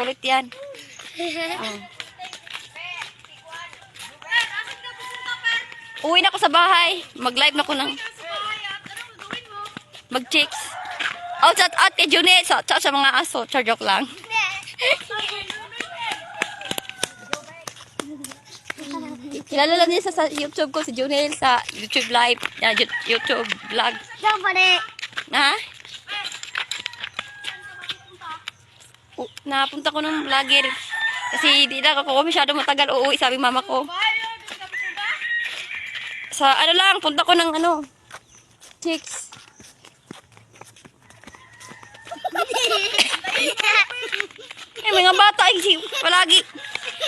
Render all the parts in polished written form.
ulit yan. Uwi na ako sa bahay. Mag-live na ko ng mag-chicks. Oh, chat out kay Junie. Sa mga aso. Joke lang. Kilala lang niya sa YouTube ko si Junel sa YouTube live, YouTube vlog. Na? Napunta ko ng vlogger kasi di na ako masyado matagal uuwi, sabi mama ko. Sa ano lang, punta ko ng ano, chicks. Eh, mga bata, palagi.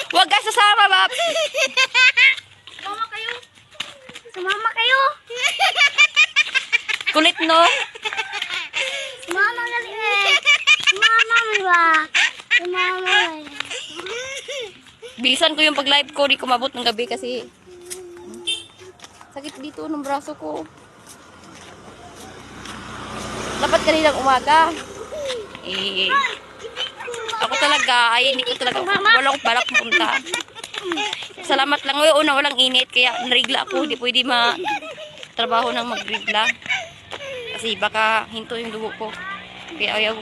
Huwag ka sasama, bab. Sumama kayo. Sumama kayo. Kulit, no? Sumama gali eh. Sumama mo ba? Sumama mo. Bilisan ko yung pag-live ko, di ko mabot ng gabi kasi sakit dito ng braso ko. Dapat kaninang umaga. Eh, ako talaga, ay hindi ko talaga, wala akong balak pumunta. Salamat lang, walang init, kaya narigla ako, hindi pwede trabaho ng magrigla. Kasi baka hinto yung dugo ko. Kaya ayaw ko